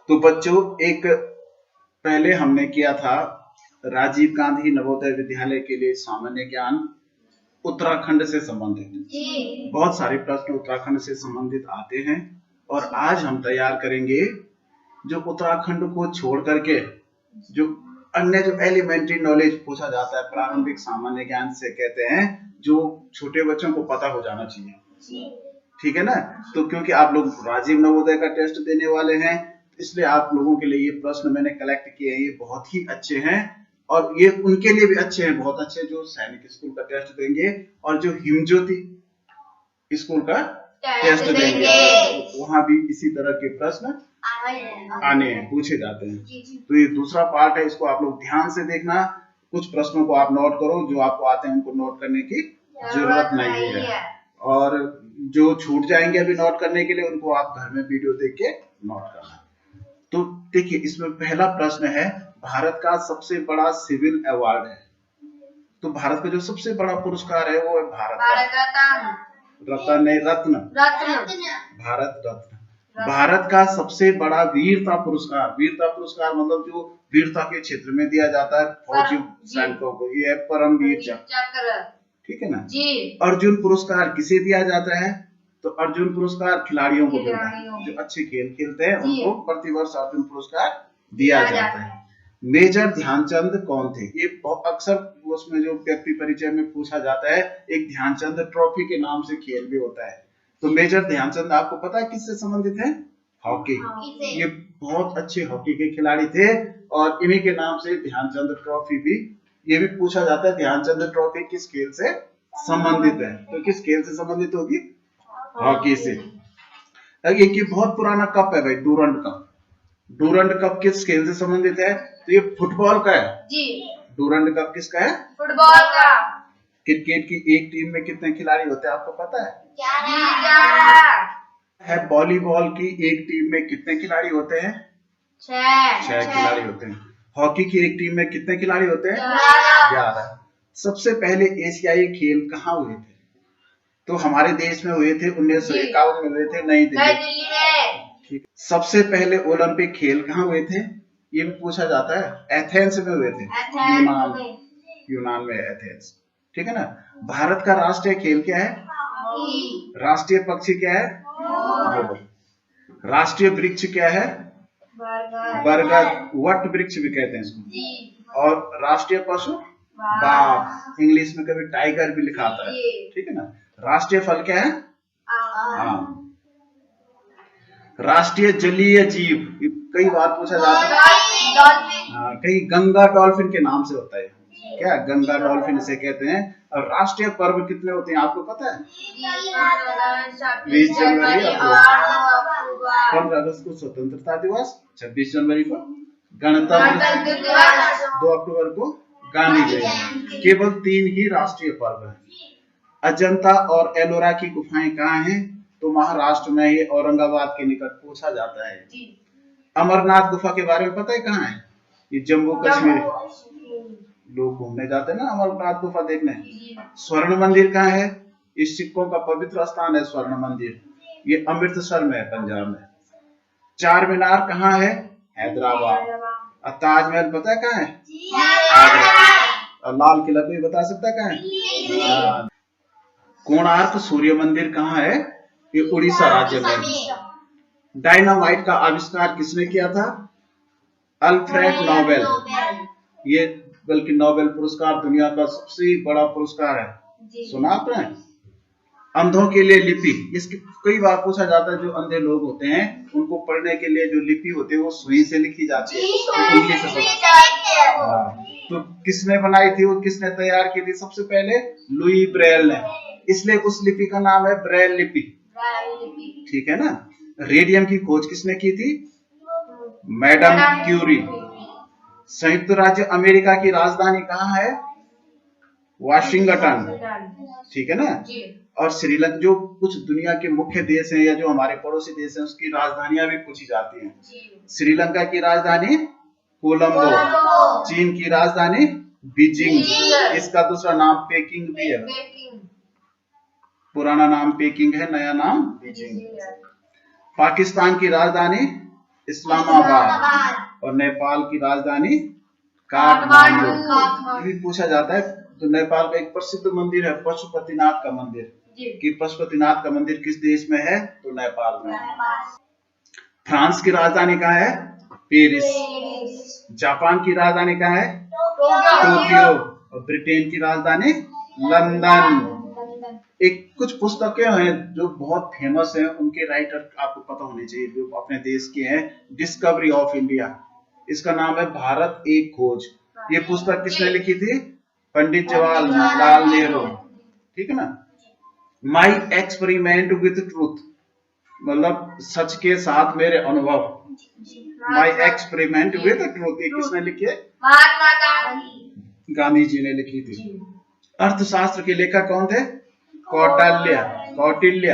तो बच्चों, एक पहले हमने किया था राजीव गांधी नवोदय विद्यालय के लिए सामान्य ज्ञान उत्तराखंड से संबंधित। बहुत सारे प्रश्न उत्तराखंड से संबंधित आते हैं और आज हम तैयार करेंगे जो उत्तराखंड को छोड़ करके जो अन्य जो एलिमेंट्री नॉलेज पूछा जाता है, प्रारंभिक सामान्य ज्ञान से कहते हैं, जो छोटे बच्चों को पता हो जाना चाहिए। ठीक है ना? तो क्योंकि आप लोग राजीव नवोदय का टेस्ट देने वाले हैं, इसलिए आप लोगों के लिए ये प्रश्न मैंने कलेक्ट किए हैं। ये बहुत ही अच्छे हैं और ये उनके लिए भी अच्छे हैं, बहुत अच्छे, जो सैनिक स्कूल का टेस्ट देंगे और जो हिमज्योति स्कूल का टेस्ट देंगे, वहां भी इसी तरह के प्रश्न आने हैं, पूछे जाते हैं। तो ये दूसरा पार्ट है, इसको आप लोग ध्यान से देखना। कुछ प्रश्नों को आप नोट करो, जो आपको आते हैं उनको नोट करने की जरूरत नहीं है, और जो छूट जाएंगे अभी नोट करने के लिए, उनको आप घर में वीडियो देख के नोट करना। तो देखिए, इसमें पहला प्रश्न है, भारत का सबसे बड़ा सिविल अवार्ड है। तो भारत का जो सबसे बड़ा पुरस्कार है वो है भारत रत्न। भारत का सबसे बड़ा वीरता पुरस्कार, वीरता पुरस्कार मतलब जो वीरता के क्षेत्र में दिया जाता है फौजी सैनिकों को, ये है परमवीर चक्र। ठीक है ना जी। अर्जुन पुरस्कार किसे दिया जाता है? तो अर्जुन पुरस्कार खिलाड़ियों को मिलता है, जो अच्छे खेल खेलते हैं उनको प्रतिवर्ष अर्जुन पुरस्कार दिया जाता है। मेजर ध्यानचंद कौन थे? ये अक्सर उसमें जो व्यक्ति परिचय में पूछा जाता है, एक ध्यानचंद ट्रॉफी के नाम से खेल भी होता है। तो मेजर ध्यानचंद आपको पता है किससे संबंधित है? हॉकी। ये बहुत अच्छे हॉकी के खिलाड़ी थे और इन्हीं के नाम से ध्यानचंद ट्रॉफी भी, ये भी पूछा जाता है ध्यानचंद ट्रॉफी किस खेल से संबंधित है? तो किस खेल से संबंधित होगी? हॉकी से। एक ये बहुत पुराना कप है भाई, डूरंड कप। डूरंड कप किस खेल से संबंधित है? तो ये फुटबॉल का है जी। डूरंड कप किसका है? फुटबॉल का। क्रिकेट की एक टीम में कितने खिलाड़ी होते हैं आपको पता है? 11 है। वॉलीबॉल की एक टीम में कितने खिलाड़ी होते हैं? 6 खिलाड़ी होते हैं। हॉकी की एक टीम में कितने खिलाड़ी होते हैं? 11। सबसे पहले एशियाई खेल कहाँ हुए थे? तो हमारे देश में हुए थे 1951 में हुए थे, नई दिल्ली में। ठीक। सबसे पहले ओलंपिक खेल कहाँ हुए थे? ये भी पूछा जाता है। एथेंस में हुए थे, यूनान में एथेंस। ठीक है ना? भारत का राष्ट्रीय खेल क्या है? राष्ट्रीय पक्षी क्या है? राष्ट्रीय वृक्ष क्या है? बरगद। वट वृक्ष भी कहते हैं इसको। और राष्ट्रीय पशु बाघ, इंग्लिश में कभी टाइगर भी लिखा आता है। ठीक है ना? राष्ट्रीय फल क्या है? आम। राष्ट्रीय जलीय जीव कई बार पूछा जाता है, कहीं गंगा डॉल्फिन के नाम से होता है। क्या? गंगा डॉल्फिन इसे कहते हैं। और राष्ट्रीय पर्व कितने होते हैं आपको पता है? 20 जनवरी, 15 अगस्त को स्वतंत्रता दिवस, 26 जनवरी को गणतंत्र दिवस, 2 अक्टूबर को गांधी जयंती। केवल 3 ही राष्ट्रीय पर्व है। अजंता और एलोरा की गुफाएं कहाँ हैं? तो महाराष्ट्र में, ये औरंगाबाद के निकट पूछा जाता है। अमरनाथ गुफा के बारे में पता है कहाँ है? ये जम्मू कश्मीर। लोग घूमने जाते हैं ना अमरनाथ गुफा देखने। स्वर्ण मंदिर कहाँ है? इस सिखों का पवित्र स्थान है स्वर्ण मंदिर, ये अमृतसर में है, पंजाब में। चार मीनार कहाँ है? हैदराबाद। और ताजमहल पता है कहाँ है? और लाल किला कोई बता सकता है कहाँ है? कोणार्क सूर्य मंदिर कहाँ है? ये उड़ीसा राज्य में। डायनामाइट का आविष्कार किसने किया था? Alfred Nobel. ये बल्कि नोबेल पुरस्कार दुनिया का सबसे बड़ा पुरस्कार है, सुना आपने? अंधों के लिए लिपि, इसकी कई बार पूछा जाता है, जो अंधे लोग होते हैं उनको पढ़ने के लिए जो लिपि होती है वो सुई से लिखी जाती है। तो किसने बनाई थी, वो किसने तैयार की थी? सबसे पहले लुई ब्रेल ने, इसलिए उस लिपि का नाम है ब्रेल लिपि। ठीक है ना? रेडियम की खोज किसने की थी? Madam Curie. संयुक्त राज्य अमेरिका की राजधानी कहाँ है? वाशिंगटन। ठीक है ना? और श्रीलंका, जो कुछ दुनिया के मुख्य देश हैं या जो हमारे पड़ोसी देश हैं, उसकी राजधानियां भी पूछी जाती हैं। श्रीलंका की राजधानी कोलंबो, चीन की राजधानी बीजिंग, इसका दूसरा नाम पेकिंग भी है। पुराना नाम पेकिंग है, नया नाम बीजिंग। पाकिस्तान की राजधानी इस्लामाबाद। और नेपाल की राजधानी काठमांडू। ये भी पूछा जाता है। तो नेपाल का एक प्रसिद्ध मंदिर है पशुपतिनाथ का मंदिर, कि पशुपतिनाथ का मंदिर किस देश में है? तो नेपाल में। फ्रांस की राजधानी कहाँ है? पेरिस। जापान की राजधानी कहाँ है? टोक्यो। और ब्रिटेन की राजधानी लंदन। एक कुछ पुस्तकें हैं जो बहुत फेमस हैं, उनके राइटर आपको पता होने चाहिए, जो अपने देश के हैं। डिस्कवरी ऑफ इंडिया, इसका नाम है भारत एक खोज। ये पुस्तक किसने लिखी थी? पंडित जवाहरलाल नेहरू, ठीक है ना। माई एक्सपेरिमेंट विद ट्रूथ, मतलब सच के साथ मेरे अनुभव। माई एक्सपेरिमेंट विद ट्रूथ, ये किसने लिखी है? महात्मा गांधी, गांधी जी ने लिखी थी। अर्थशास्त्र के लेखक कौन थे? कौटिल्य।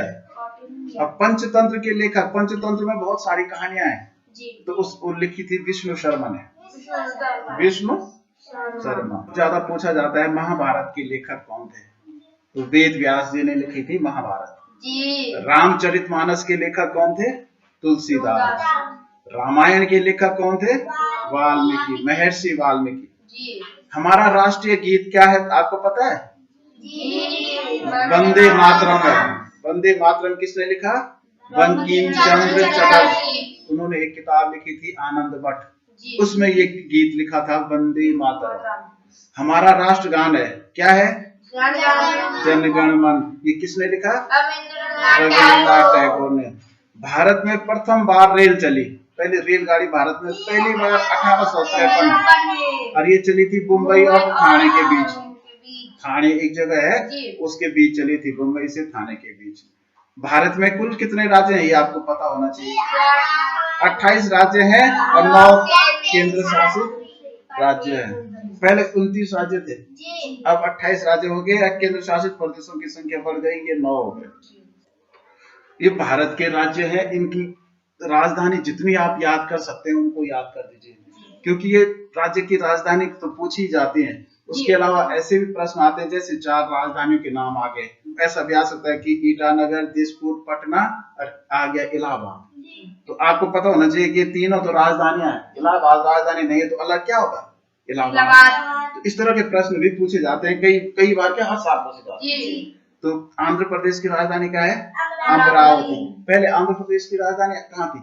अब पंचतंत्र के लेखक, पंचतंत्र में बहुत सारी कहानियां हैं, तो उसको लिखी थी विष्णु शर्मा ने। विष्णु शर्मा। ज्यादा पूछा जाता है महाभारत के लेखक कौन थे? तो वेद व्यास जी ने लिखी थी महाभारत। रामचरितमानस के लेखक कौन थे? तुलसीदास। रामायण के लेखक कौन थे? वाल्मीकि, महर्षि वाल्मीकि। हमारा राष्ट्रीय गीत क्या है आपको पता है? वंदे मातरम है। वंदे मातरम किसने लिखा? बंकिम चंद्र चटर्जी। उन्होंने एक किताब लिखी थी आनंद मठ, उसमें ये गीत लिखा था वंदे मातरम। हमारा राष्ट्रगान है, क्या है? जन गण मन। ये किसने लिखा? रविन्द्रनाथ टैगोर ने। भारत में प्रथम बार रेल चली, पहले रेलगाड़ी भारत में पहली बार 1853, और ये चली थी मुंबई और ठाणे के बीच। ठाणे एक जगह है, उसके बीच चली थी, मुंबई से ठाणे के बीच। भारत में कुल कितने राज्य हैं ये आपको पता होना चाहिए। 28 राज्य हैं और 9 केंद्र शासित राज्य हैं। पहले 29 राज्य थे, अब 28 राज्य हो गए। केंद्र शासित प्रदेशों की संख्या बढ़ गई, ये 9 हो गए। ये भारत के राज्य हैं, इनकी राजधानी जितनी आप याद कर सकते हैं उनको याद कर दीजिए, क्योंकि ये राज्य की राजधानी तो पूछी जाती है। उसके अलावा ऐसे भी प्रश्न आते हैं, जैसे 4 राजधानियों के नाम आ गए, ऐसा भी आ सकता है कि ईटानगर, दिसपुर, पटना और आ गया इलाहाबाद। तो आपको पता होना चाहिए कि ये तीनों तो राजधानियां हैं। इलाहाबाद राजधानी नहीं है तो अलग क्या होगा? इलाहाबाद। तो इस तरह के प्रश्न भी पूछे जाते हैं, कई बार क्या, हर साल पूछे जाते हैं। तो आंध्र प्रदेश की राजधानी क्या है? अमरावती। पहले आंध्र प्रदेश की राजधानी कहाँ थी?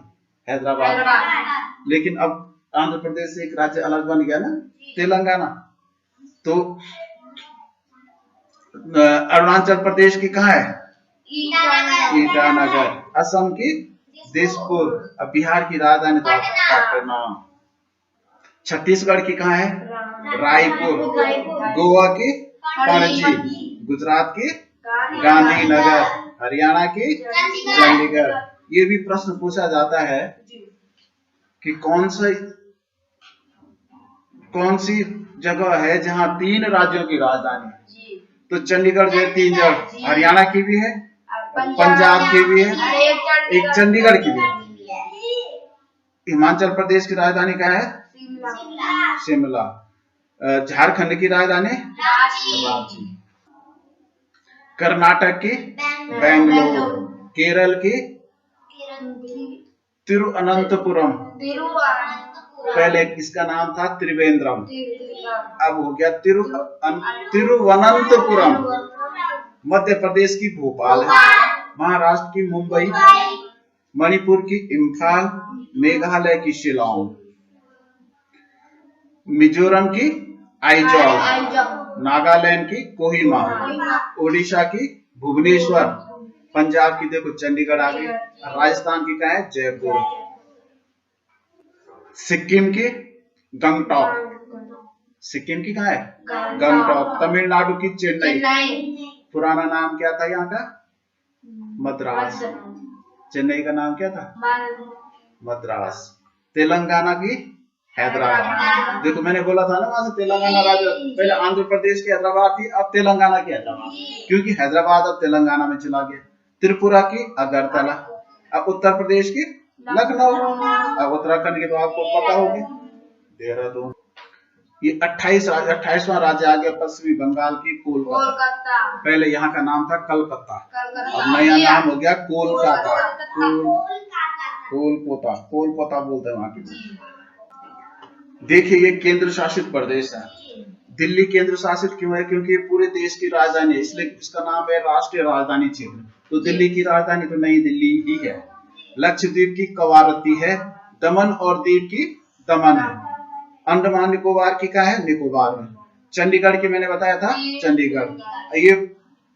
हैदराबाद। लेकिन अब आंध्र प्रदेश से एक राज्य अलग बन गया ना, तेलंगाना। तो अरुणाचल प्रदेश की कहाँ है? ईटानगर। असम की दिसपुर। अब बिहार की राजधानी पटना। छत्तीसगढ़ की कहाँ है? रायपुर। गोवा की पणजी। गुजरात की गांधीनगर। हरियाणा की चंडीगढ़। ये भी प्रश्न पूछा जाता है कि कौन सी जगह है जहां 3 राज्यों की राजधानी है? तो चंडीगढ़ जो है 3 जगह, हरियाणा की भी है, पंजाब की भी है, एक चंडीगढ़ की भी है। हिमाचल प्रदेश की राजधानी क्या है? शिमला। झारखंड की राजधानी रांची। कर्नाटक की बेंगलुरु। केरल की तिरुअनंतपुरम। पहले इसका नाम था त्रिवेंद्रम, अब हो गया तिरुवनंतपुरम। मध्य प्रदेश की भोपाल है। महाराष्ट्र की मुंबई। मणिपुर की इम्फाल। मेघालय की शिलांग। मिजोरम की आइजॉल। नागालैंड की कोहिमा। ओडिशा की भुवनेश्वर। पंजाब की देखो चंडीगढ़ आ गई। राजस्थान की क्या है? जयपुर। सिक्किम की गंगटॉक। सिक्किम की कहाँ है? गंगटॉक। तमिलनाडु की चेन्नई। पुराना नाम क्या था यहाँ का? मद्रास। चेन्नई का नाम क्या था? मद्रास। तेलंगाना की हैदराबाद। देखो मैंने बोला था ना वहां से तेलंगाना राज्य, पहले आंध्र प्रदेश की हैदराबाद थी, अब तेलंगाना की हैदराबाद, क्योंकि हैदराबाद अब तेलंगाना में चला गया। त्रिपुरा की अगरतला। अब उत्तर प्रदेश की लखनऊ। अब उत्तराखंड की तो आपको पता होगी देहरादून। ये 28वां राज्य आ गया पश्चिमी बंगाल की कोलकाता। पहले यहाँ का नाम था कलकत्ता, अब नया नाम हो गया कोलकाता। कोलकाता, कोलकाता बोलते हैं वहां की। देखिए ये केंद्र शासित प्रदेश है। दिल्ली केंद्र शासित क्यों है? क्योंकि ये पूरे देश की राजधानी है, इसलिए इसका नाम है राष्ट्रीय राजधानी क्षेत्र। तो दिल्ली की राजधानी तो नई दिल्ली ही है। लक्षद्वीप की कवारत्ती है। दमन और दीव की दमन है। अंडमान निकोबार की क्या है? निकोबार में। चंडीगढ़ की मैंने बताया था चंडीगढ़। ये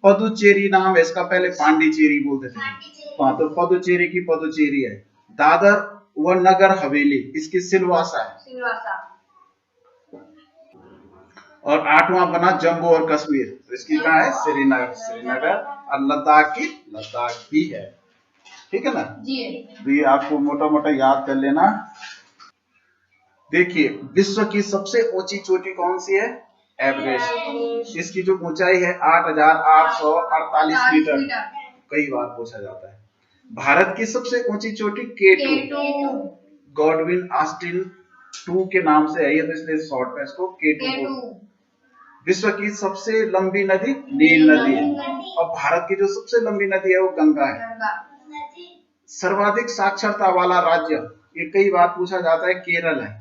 पदुचेरी नाम है इसका, पहले पांडिचेरी बोलते थे। हाँ, तो पदुचेरी की पदुचेरी है। दादर व नगर हवेली इसकी सिलवासा है। और 8वां बना जम्मू और कश्मीर, तो इसकी कहा है श्रीनगर। श्रीनगर और लद्दाख की लद्दाख भी है। ठीक है ना जी। ये आपको मोटा मोटा याद कर लेना। देखिए विश्व की सबसे ऊंची चोटी कौन सी है? एवरेस्ट। इसकी जो ऊंचाई है 8,848 मीटर। कई बार पूछा जाता है। भारत की सबसे ऊंची चोटी K2 गॉडविन ऑस्टिन 2 के नाम से है ये, तो इसलिए शॉर्ट में इसको K2। विश्व की सबसे लंबी नदी नील नदी है। और भारत की जो सबसे लंबी नदी है वो गंगा है। सर्वाधिक साक्षरता वाला राज्य, ये कई बार पूछा जाता है, केरल है।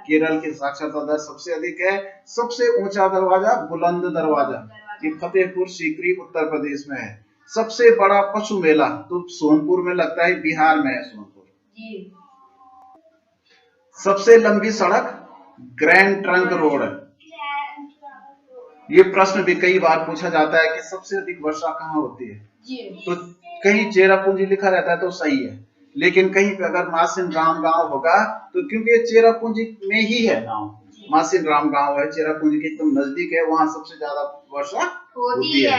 केरल की साक्षरता दर सबसे अधिक है। सबसे ऊंचा दरवाजा बुलंद दरवाजा, ये फतेहपुर सीकरी उत्तर प्रदेश में है। सबसे बड़ा पशु मेला तो सोनपुर में लगता है, बिहार में है सोनपुर। सबसे लंबी सड़क ग्रैंड ट्रंक रोड है। ये प्रश्न भी कई बार पूछा जाता है कि सबसे अधिक वर्षा कहाँ होती है? तो कहीं चेरापूंजी लिखा रहता है तो सही है, लेकिन कहीं पे अगर मासिन राम गांव होगा तो, क्योंकि ये चेरापूंजी में ही है गांव, मासिन राम गांव है, चेरापूंजी के एकदम नजदीक है, वहां सबसे ज्यादा वर्षा होती है।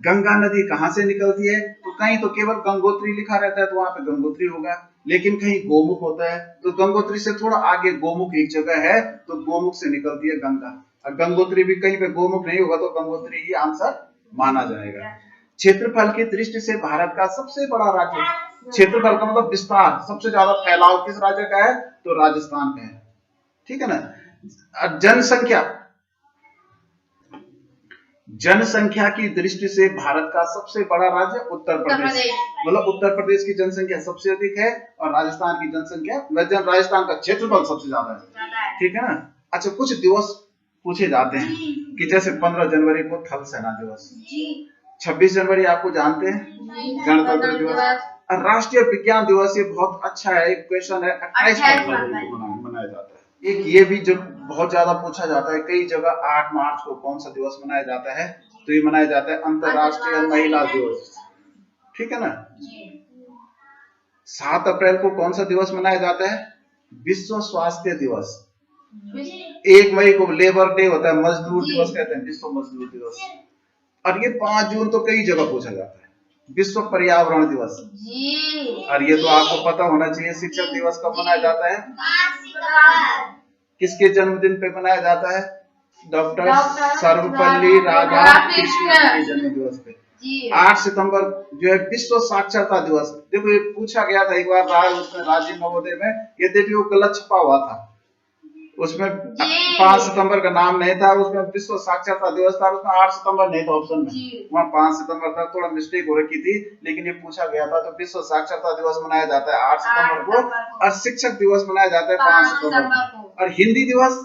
गंगा नदी कहाँ से निकलती है? तो कहीं तो केवल गंगोत्री लिखा रहता है तो वहां पे गंगोत्री होगा, लेकिन कहीं गोमुख होता है तो गंगोत्री से थोड़ा आगे गोमुख एक जगह है, तो गोमुख से निकलती है गंगा। और गंगोत्री भी कहीं पे गोमुख नहीं होगा तो गंगोत्री ही आंसर माना जाएगा। क्षेत्रफल की दृष्टि से भारत का सबसे बड़ा राज्य, क्षेत्रफल का मतलब विस्तार, सबसे ज्यादा फैलाव किस राज्य का है? तो राजस्थान का है। ठीक है ना। जनसंख्या, जनसंख्या की दृष्टि से भारत का सबसे बड़ा राज्य उत्तर प्रदेश, मतलब उत्तर प्रदेश की जनसंख्या सबसे अधिक है और राजस्थान की जनसंख्या, राजस्थान का क्षेत्रफल सबसे ज्यादा है। ठीक है ना। अच्छा, कुछ दिवस पूछे जाते हैं कि जैसे 15 जनवरी को थल सेना दिवस, 26 जनवरी आपको जानते हैं गणतंत्र दिवस, और राष्ट्रीय विज्ञान दिवस, ये बहुत अच्छा है, एक क्वेश्चन है, 28 फरवरी को मनाया जाता है। एक ये भी जो बहुत ज्यादा पूछा जाता है, कई जगह 8 मार्च को कौन सा दिवस मनाया जाता है? तो ये मनाया जाता है अंतरराष्ट्रीय महिला दिवस। ठीक है ना। 7 अप्रैल को कौन सा दिवस मनाया जाता है? विश्व स्वास्थ्य दिवस। 1 मई को लेबर डे होता है, मजदूर दिवस कहते हैं, विश्व मजदूर दिवस। और ये 5 जून तो कई जगह पूछा जाता है, विश्व पर्यावरण दिवस। और ये तो आपको पता होना चाहिए, शिक्षक दिवस कब मनाया जाता है? किसके जन्मदिन पे मनाया जाता है? डॉक्टर सर्वपल्ली राधाकृष्णन के जन्म दिवस पे। 8 सितंबर जो है विश्व साक्षरता दिवस। देखो ये पूछा गया था एक बार राजीव नवोदय में, यद्यपि वो गलत छपा हुआ था, उसमें 5 सितंबर का नाम नहीं था, उसमें विश्व साक्षरता दिवस था, उसमें 8 सितंबर नहीं था ऑप्शन में, वहाँ 5 सितंबर था, थोड़ा मिस्टेक हो रखी थी, लेकिन ये पूछा गया था। तो विश्व साक्षरता दिवस मनाया जाता है 8 सितंबर को, और शिक्षक दिवस मनाया जाता है 5 सितंबर को, और हिंदी दिवस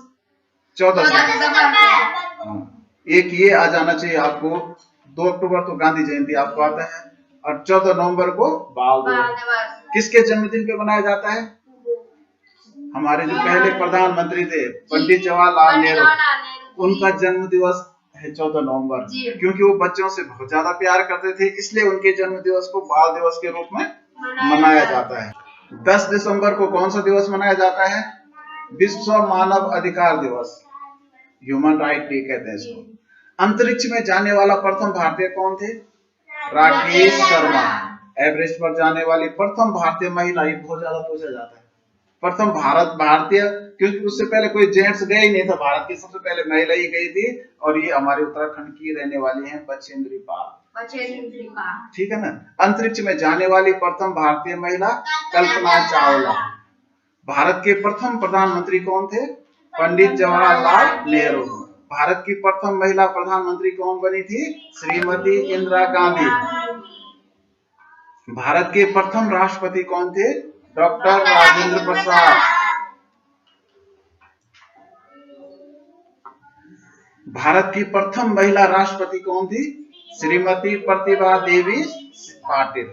14 सितंबर। एक ये आ जाना चाहिए आपको, 2 अक्टूबर तो गांधी जयंती आपको आता है, और 14 नवंबर को बाल दिवस। किसके जन्मदिन पे मनाया जाता है? हमारे जो पहले प्रधानमंत्री थे पंडित जवाहरलाल नेहरू, उनका जन्म दिवस है 14 नवंबर, क्योंकि वो बच्चों से बहुत ज्यादा प्यार करते थे, इसलिए उनके जन्म दिवस को बाल दिवस के रूप में मनाया जाता है। 10 दिसंबर को कौन सा दिवस मनाया जाता है? विश्व मानव अधिकार दिवस, ह्यूमन राइट डे कहते हैं इसको। अंतरिक्ष में जाने वाला प्रथम भारतीय कौन थे? राकेश शर्मा। एवरेस्ट पर जाने वाली प्रथम भारतीय महिला, ये बहुत ज्यादा पूछा जाता है, प्रथम भारतीय, क्योंकि उससे पहले कोई जेंट्स गया ही नहीं था, भारत की सबसे पहले महिला ही गई थी, और ये हमारे उत्तराखंड की रहने वाली हैं बछेंद्री पाल। ठीक है ना। अंतरिक्ष में जाने वाली प्रथम भारतीय महिला कल्पना चावला। भारत के प्रथम प्रधानमंत्री कौन थे? पंडित जवाहरलाल नेहरू। भारत की प्रथम महिला प्रधानमंत्री कौन बनी थी? श्रीमती इंदिरा गांधी। भारत के प्रथम राष्ट्रपति कौन थे? डॉक्टर राजेंद्र प्रसाद। भारत की प्रथम महिला राष्ट्रपति कौन थी? श्रीमती प्रतिभा देवी पाटिल।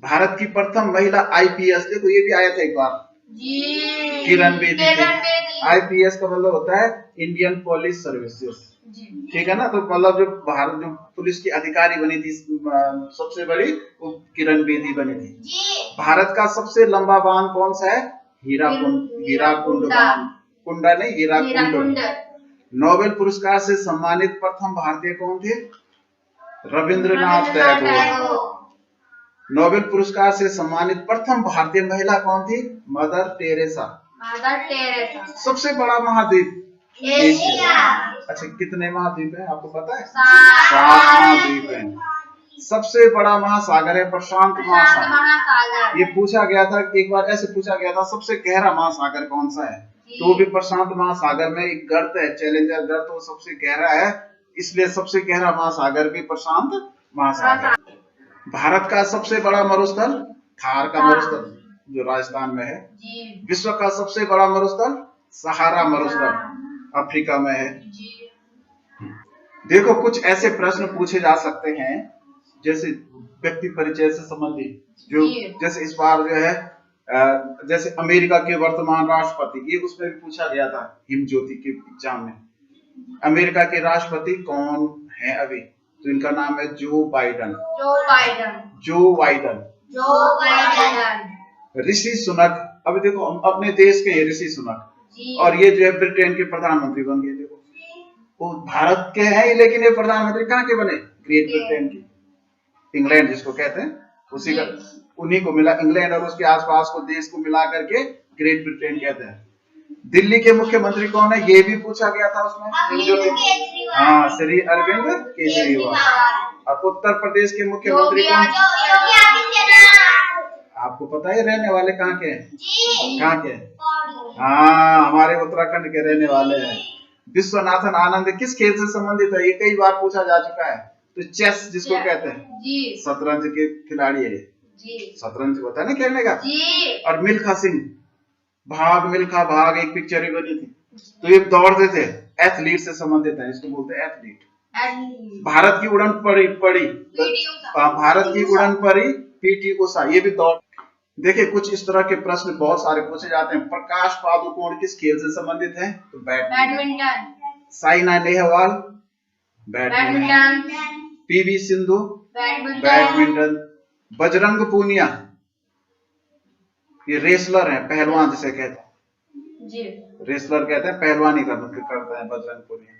भारत की प्रथम महिला आईपीएस, देखो ये भी आया था एक बार, किरण बेदी थी। आईपीएस का मतलब होता है इंडियन पुलिस सर्विसेज, ठीक है ना। तो मतलब जो भारत जो पुलिस की अधिकारी बनी थी सबसे बड़ी, वो किरण बेदी बनी थी। भारत का सबसे लंबा बांध कौन सा है? हीराकुंड बांध, कुंडा नहीं, हीराकुंड। नोबेल पुरस्कार से सम्मानित प्रथम भारतीय कौन थे? रविंद्रनाथ टैगोर। नोबेल पुरस्कार से सम्मानित प्रथम भारतीय महिला कौन थी? Mother Teresa. सबसे बड़ा महाद्वीप एशिया। अच्छा, कितने महाद्वीप हैं आपको पता है? 7 महाद्वीप हैं। सबसे बड़ा महासागर है प्रशांत महासागर। ये पूछा गया था एक बार, ऐसे पूछा गया था सबसे गहरा महासागर कौन सा है, तो वो भी प्रशांत महासागर में एक गर्त है, चैलेंजर गर्त, वो सबसे गहरा है, इसलिए सबसे गहरा महासागर भी प्रशांत महासागर। भारत का सबसे बड़ा मरुस्थल थार का मरुस्थल जो राजस्थान में है। विश्व का सबसे बड़ा मरुस्थल सहारा मरुस्थल अफ्रीका में है। देखो कुछ ऐसे प्रश्न पूछे जा सकते हैं जैसे व्यक्ति परिचय से संबंधित, जो जैसे इस बार जो है जैसे अमेरिका के वर्तमान राष्ट्रपति, ये उसमें भी पूछा गया था हिम ज्योति के एग्जाम में। अमेरिका के राष्ट्रपति कौन है अभी? तो इनका नाम है जो बाइडन। ऋषि सुनक, अभी देखो अपने देश के हैं ऋषि सुनक, और ये जो है ब्रिटेन के प्रधानमंत्री बन गए। देखो वो भारत के हैं लेकिन ये प्रधानमंत्री कहाँ के बने? ग्रेट ब्रिटेन की, इंग्लैंड जिसको कहते हैं उसी का, उन्हीं को मिला, इंग्लैंड और उसके आसपास को देश को मिला करके ग्रेट ब्रिटेन कहते हैं। दिल्ली के मुख्यमंत्री कौन है? ये भी पूछा गया था उसमें, हाँ, श्री अरविंद केजरीवाल। और उत्तर प्रदेश के मुख्यमंत्री कौन? आपको पता है रहने वाले कहाँ के हैं? कहाँ के? हाँ, हमारे उत्तराखंड के रहने वाले हैं। विश्वनाथन आनंद किस खेल से संबंधित है? ये कई बार पूछा जा चुका है। तो चेस जिसको कहते हैं, शतरंज के खिलाड़ी है, शतरंज होता है ना खेलने का। और मिल्खा सिंह, भाग मिल्खा भाग, एक पिक्चर ही बनी थी, तो ये दौड़ते थे, एथलीट से संबंधित है, इसको बोलते हैं एथलीट। भारत की उड़न पड़ी भारत की उड़न पड़ी पीटी उषा, ये भी दौड़। देखिए कुछ इस तरह के प्रश्न बहुत सारे पूछे जाते हैं। प्रकाश पादुकोण किस खेल से संबंधित है? तो badminton. Saina Nehwal badminton. PV Sindhu badminton. Bajrang Punia ये रेसलर है, पहलवान जिसे कहते हैं, रेसलर कहते हैं, पहलवानी करता है बजरंग पूनिया।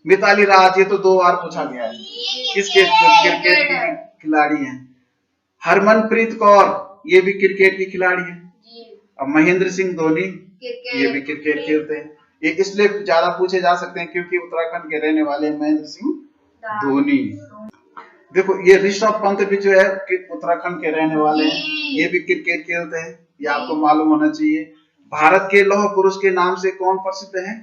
मिताली राज, ये तो 2 बार पूछा गया है, किसके? क्रिकेट की खिलाड़ी हैं। हरमनप्रीत कौर, ये भी क्रिकेट की खिलाड़ी है। और महेंद्र सिंह धोनी, ये भी क्रिकेट खेलते हैं। ये इसलिए ज्यादा पूछे जा सकते हैं क्योंकि उत्तराखंड के रहने वाले महेंद्र सिंह धोनी। देखो ये ऋषभ पंत भी जो है उत्तराखंड के रहने वाले हैं, ये भी क्रिकेट खेलते हैं, ये आपको मालूम होना चाहिए। भारत के लौह पुरुष के नाम से कौन प्रसिद्ध है?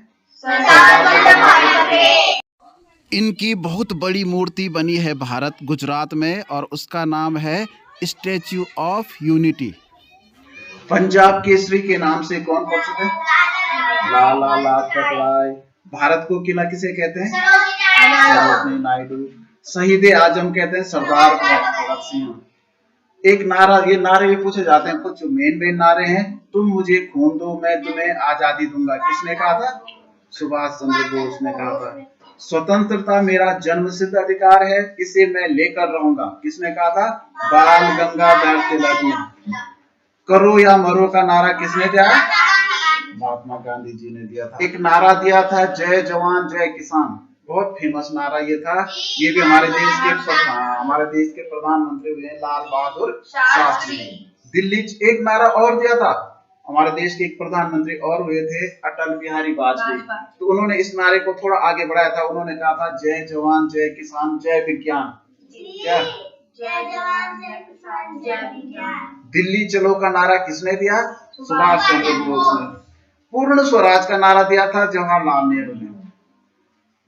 इनकी बहुत बड़ी मूर्ति बनी है भारत गुजरात में, और उसका नाम है statue of unity. Punjab Kesari के नाम से कौन प्रसिद्ध है? लाला लाजपत राय। भारत को किला किसे कहते हैं? सरोजिनी नायडू। शहीद आजम कहते हैं सरदार भगत सिंह। एक नारा, ये नारे भी पूछे जाते हैं, कुछ मेन नारे हैं। तुम मुझे खून दो मैं तुम्हें आजादी दूंगा, किसने कहा था? सुभाष चंद्र बोस ने कहा था। स्वतंत्रता मेरा जन्मसिद्ध अधिकार है, इसे मैं लेकर रहूंगा, किसने कहा था? बाल गंगाधर तिलक ने। करो या मरो का नारा किसने दिया? महात्मा गांधी जी ने दिया था। एक नारा दिया था जय जवान जय किसान, बहुत फेमस नारा ये था। ये भी हमारे देश के प्रधानमंत्री हुए लाल बहादुर शास्त्री। दिल्ली एक नारा और दिया था, हमारे देश के एक प्रधानमंत्री और हुए थे अटल बिहारी वाजपेयी, तो उन्होंने इस नारे को थोड़ा आगे बढ़ाया था। उन्होंने कहा था जय जवान जय किसान जय विज्ञान। क्या? जय जवान जय किसान जय विज्ञान। दिल्ली चलो का नारा किसने दिया? सुभाष चंद्र बोस ने। पूर्ण स्वराज का नारा दिया था जवाहरलाल नेहरू ने।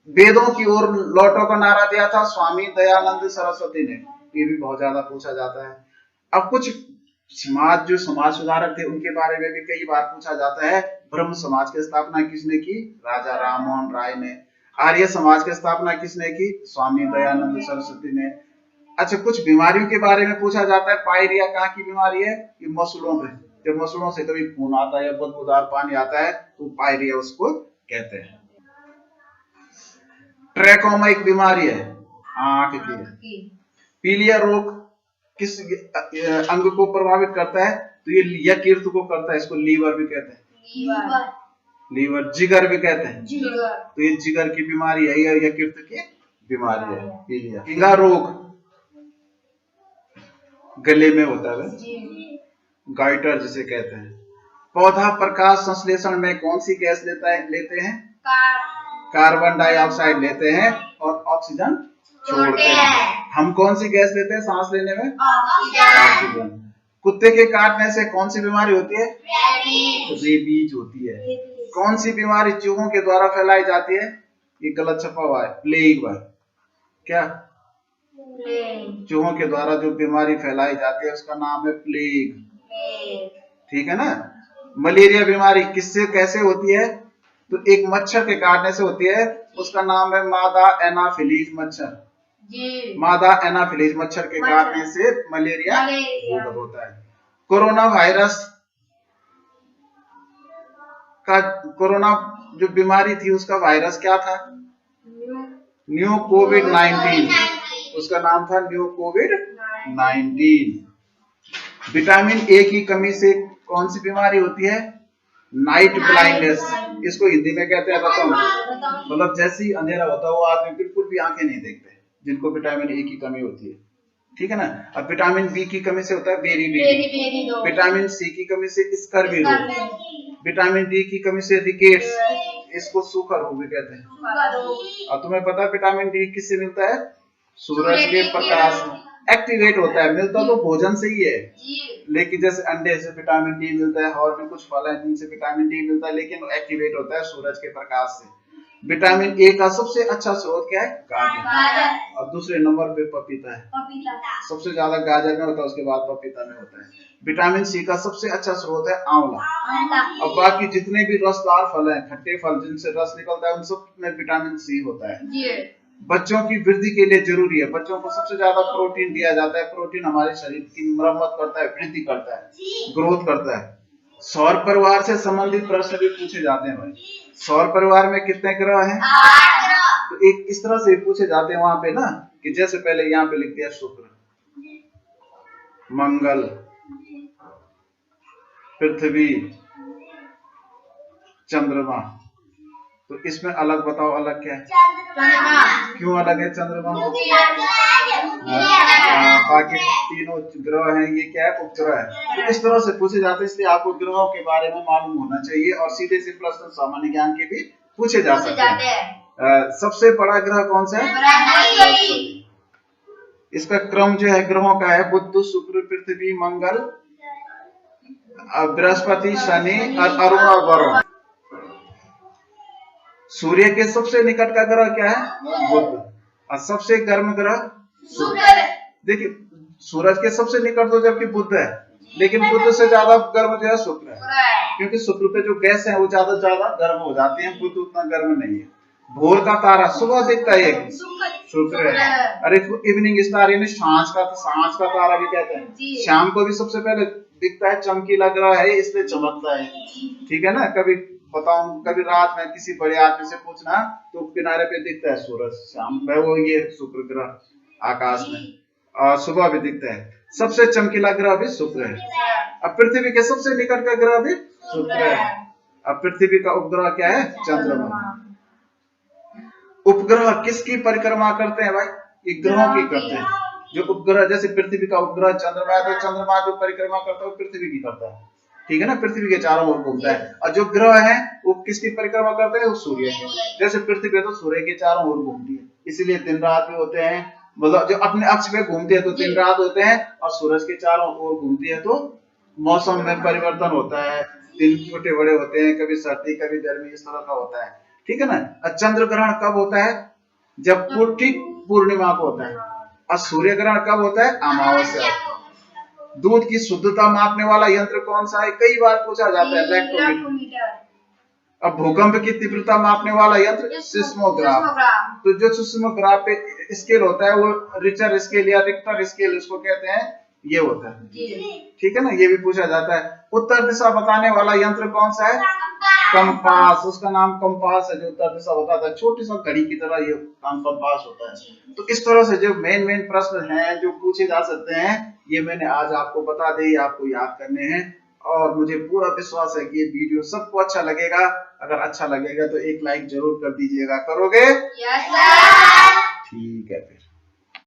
वेदों की ओर लौटो का नारा दिया था स्वामी दयानंद सरस्वती ने। ये भी बहुत ज्यादा पूछा जाता है। अब कुछ समाज जो समाज सुधारक थे उनके बारे में भी कई बार पूछा जाता है। ब्रह्म समाज की स्थापना किसने की? राजा राममोहन राय ने। आर्य समाज की स्थापना किसने की? स्वामी दयानंद सरस्वती ने। अच्छा, कुछ बीमारियों के बारे में पूछा जाता है। पायरिया कहाँ की बीमारी है? ये मसूड़ों पे, जब मसूड़ों से कभी खून आता है या बदबूदार पानी आता है तो पायरिया उसको कहते हैं। ट्रैकोमा एक बीमारी है, आंख की। पीलिया रोग किस अंग को प्रभावित करता है? तो ये यकृत को करता है, इसको लीवर भी कहते हैं। लीवर, जिगर भी कहते हैं। तो ये जिगर की बीमारी है, ये यकृत की बीमारी है पीलिया। गिगा रोग गले में होता है, गाइटर जिसे कहते हैं। पौधा प्रकाश संश्लेषण में कौन सी गैस लेते हैं? कार्बन डाइऑक्साइड लेते हैं और ऑक्सीजन छोड़ते हैं। हम कौन सी गैस लेते हैं सांस लेने में? ऑक्सीजन। कुत्ते के काटने से कौन सी बीमारी होती है? रेबीज होती है। कौन सी बीमारी चूहों के द्वारा फैलाई जाती है? ये गलत छपा हुआ है, प्लेग। क्या? चूहों के द्वारा जो बीमारी फैलाई जाती है उसका नाम है प्लेग। ठीक है ना। मलेरिया बीमारी किससे कैसे होती है? तो एक मच्छर के काटने से होती है, उसका नाम है मादा एनाफिलीज मच्छर। मादा एनाफिलीज मच्छर के काटने से मलेरिया होता है। कोरोना वायरस का, कोरोना जो बीमारी थी उसका वायरस क्या था? New Covid 19। उसका नाम था न्यू कोविड 19। विटामिन ए की कमी से कौन सी बीमारी होती है? Night blindness. इसको हिंदी में कहते हैं रतम। मतलब जैसे ही अंधेरा होता है वो आदमी बिल्कुल भी आंखें नहीं देखते, जिनको विटामिन ए की कमी होती है। ठीक है ना। अब विटामिन बी की कमी से होता है बेरी। विटामिन सी की कमी से स्कर्वी रोग। विटामिन डी की कमी से रिकेट्स, इसको सूखा रोग भी कहते हैं। और तुम्हें पता है विटामिन डी किससे मिलता है? सूरज के प्रकाश से एक्टिवेट होता है। मिलता तो भोजन से ही है, लेकिन जैसे अंडे से विटामिन डी मिलता है और भी कुछ फल है जिनसे विटामिन डी मिलता है, लेकिन एक्टिवेट होता है सूरज के प्रकाश से। विटामिन ए का सबसे अच्छा स्रोत क्या है? गाजर। और दूसरे नंबर पे पपीता है। सबसे ज्यादा गाजर में होता है, उसके बाद पपीता में होता है। विटामिन सी का सबसे अच्छा स्रोत है आंवला। और बाकी जितने भी रसदार फल हैं, खट्टे फल जिनसे रस निकलता है, उन सब में विटामिन सी होता है। बच्चों की वृद्धि के लिए जरूरी है। बच्चों को सबसे ज्यादा प्रोटीन दिया जाता है। प्रोटीन हमारे शरीर की मरम्मत करता है, वृद्धि करता है, ग्रोथ करता है। सौर परिवार से संबंधित प्रश्न भी पूछे जाते हैं भाई। सौर परिवार में कितने ग्रह हैं? 8। तो एक इस तरह से पूछे जाते हैं वहां पे ना, कि जैसे पहले यहाँ पे लिख दिया शुक्र, मंगल, पृथ्वी, चंद्रमा। तो इसमें अलग बताओ, अलग क्या है? क्यों अलग है चंद्रमा? बाकी तीनों ग्रह हैं, ये क्या है? उपग्रह है। तो इस तरह से पूछे जाते हैं, इसलिए आपको ग्रहों के बारे में मालूम होना चाहिए। और सीधे से प्रश्न सामान्य ज्ञान के भी पूछे जा सकते हैं। सबसे बड़ा ग्रह कौन सा है? इसका क्रम जो है ग्रहों का है बुध, शुक्र, पृथ्वी, मंगल, बृहस्पति, शनि और अरुण और वरुण। सूर्य के सबसे निकट का ग्रह क्या है? बुध। और सबसे गर्म ग्रह शुक्र। देखिए, सूरज के सबसे निकट तो जबकि बुध है, लेकिन बुध से ज्यादा गर्म जो है शुक्र है, क्योंकि शुक्र पे जो गैस है वो ज्यादा गर्म हो जाती है, बुध उतना गर्म नहीं है। भोर का तारा सुबह दिखता है शुक्र है। अरे इवनिंग स्टार यानी सांझ का तारा भी कहते हैं। शाम को भी सबसे पहले दिखता है, चमकीला ग्रह है इसलिए चमकता है। ठीक है ना। कभी बताऊं, कभी रात में किसी बड़े आदमी से पूछना तो किनारे पे दिखता है सूरज शाम में, वो ये शुक्र ग्रह आकाश में, और सुबह भी दिखता है। सबसे चमकीला ग्रह भी शुक्र है। अब पृथ्वी के सबसे निकट का ग्रह भी शुक्र है। अब पृथ्वी का उपग्रह क्या है? चंद्रमा। उपग्रह किसकी परिक्रमा करते हैं भाई? ये ग्रहों की करते हैं। जो उपग्रह, जैसे पृथ्वी का उपग्रह चंद्रमा है, तो चंद्रमा जो परिक्रमा करता है वो पृथ्वी की करता है। ठीक है ना। पृथ्वी के चारों ओर घूमता है। और जो ग्रह है वो किसकी परिक्रमा करते हैं? वो सूर्य की। जैसे पृथ्वी तो सूर्य के चारों ओर घूमती है, इसीलिए दिन रात भी होते हैं। मतलब जो अपने अक्ष पे घूमती है तो दिन रात होते हैं, और सूरज के चारों ओर घूमती है तो मौसम में परिवर्तन होता है। दिन छोटे बड़े होते हैं, कभी सर्दी कभी गर्मी, इस तरह का होता है। ठीक है ना। चंद्र ग्रहण कब होता है? जब ठीक पूर्णिमा को होता है। और सूर्य ग्रहण कब होता है? अमावस्या। दूध की शुद्धता मापने वाला यंत्र कौन सा है? कई बार पूछा जाता है, लैक्टोमीटर। अब भूकंप की तीव्रता मापने वाला यंत्र सिस्मोग्राफ। तो जो सिस्मोग्राफ पे स्केल होता है वो रिचर स्केल या रिक्टर स्केल उसको कहते हैं, ये होता है। ठीक है ना, ये भी पूछा जाता है। उत्तर दिशा बताने वाला यंत्र कौन सा है? कंपास। उसका नाम कंपास है, जो उत्तर दिशा बताता है। छोटी सी घड़ी की तरह ये काम कंपास होता है। तो इस तरह से जो मेन प्रश्न हैं जो पूछे जा सकते हैं, ये मैंने आज आपको बता दी, आपको याद करने हैं। और मुझे पूरा विश्वास है कि ये वीडियो सबको अच्छा लगेगा। अगर अच्छा लगेगा तो एक लाइक जरूर कर दीजिएगा। करोगे? Yes sir. ठीक है फिर।